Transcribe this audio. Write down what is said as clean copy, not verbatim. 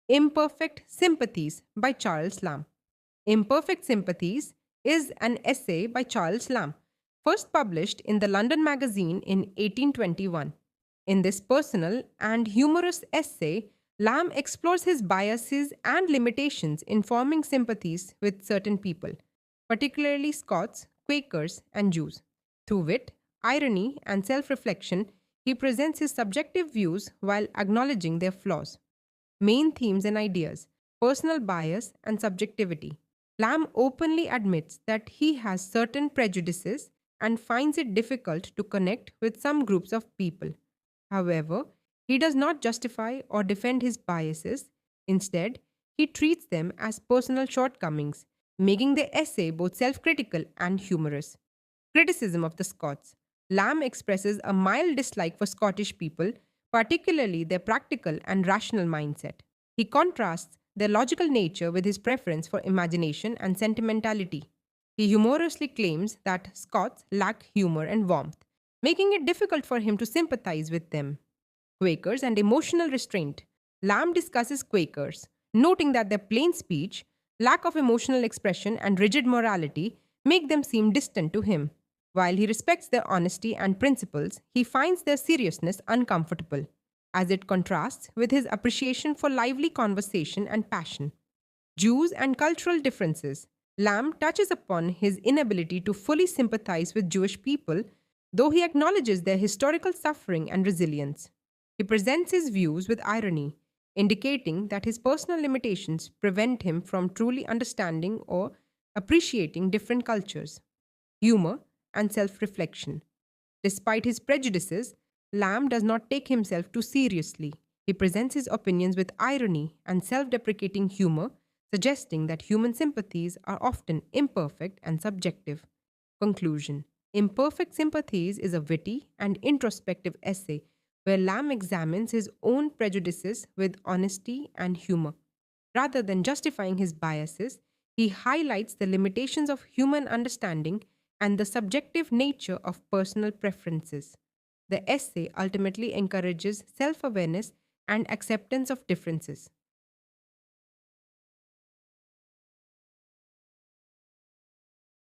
Imperfect Sympathies by Charles Lamb. Imperfect Sympathies is an essay by Charles Lamb, first published in the London Magazine in 1821. In this personal and humorous essay, Lamb explores his biases and limitations in forming sympathies with certain people, particularly Scots, Quakers, and Jews. Through wit, irony, and self reflection, he presents his subjective views while acknowledging their flaws. Main themes and ideas: personal bias and subjectivity. Lamb openly admits that he has certain prejudices and finds it difficult to connect with some groups of people. However, he does not justify or defend his biases. Instead, he treats them as personal shortcomings, making the essay both self critical and humorous. Criticism of the Scots. Lamb expresses a mild dislike for Scottish people, particularly their practical and rational mindset. He contrasts their logical nature with his preference for imagination and sentimentality. He humorously claims that Scots lack humor and warmth, making it difficult for him to sympathize with them. Quakers and emotional restraint. Lamb discusses Quakers, noting that their plain speech, lack of emotional expression, and rigid morality make them seem distant to him. While he respects their honesty and principles, he finds their seriousness uncomfortable, as it contrasts with his appreciation for lively conversation and passion. Jews and cultural differences. Lamb touches upon his inability to fully sympathize with Jewish people, though he acknowledges their historical suffering and resilience. He presents his views with irony, indicating that his personal limitations prevent him from truly understanding or appreciating different cultures. Humor and self reflection. Despite his prejudices, Lamb does not take himself too seriously. He presents his opinions with irony and self deprecating humor, suggesting that human sympathies are often imperfect and subjective. Conclusion: Imperfect Sympathies is a witty and introspective essay where Lamb examines his own prejudices with honesty and humor. Rather than justifying his biases, he highlights the limitations of human understanding and the subjective nature of personal preferences. The essay ultimately encourages self awareness and acceptance of differences.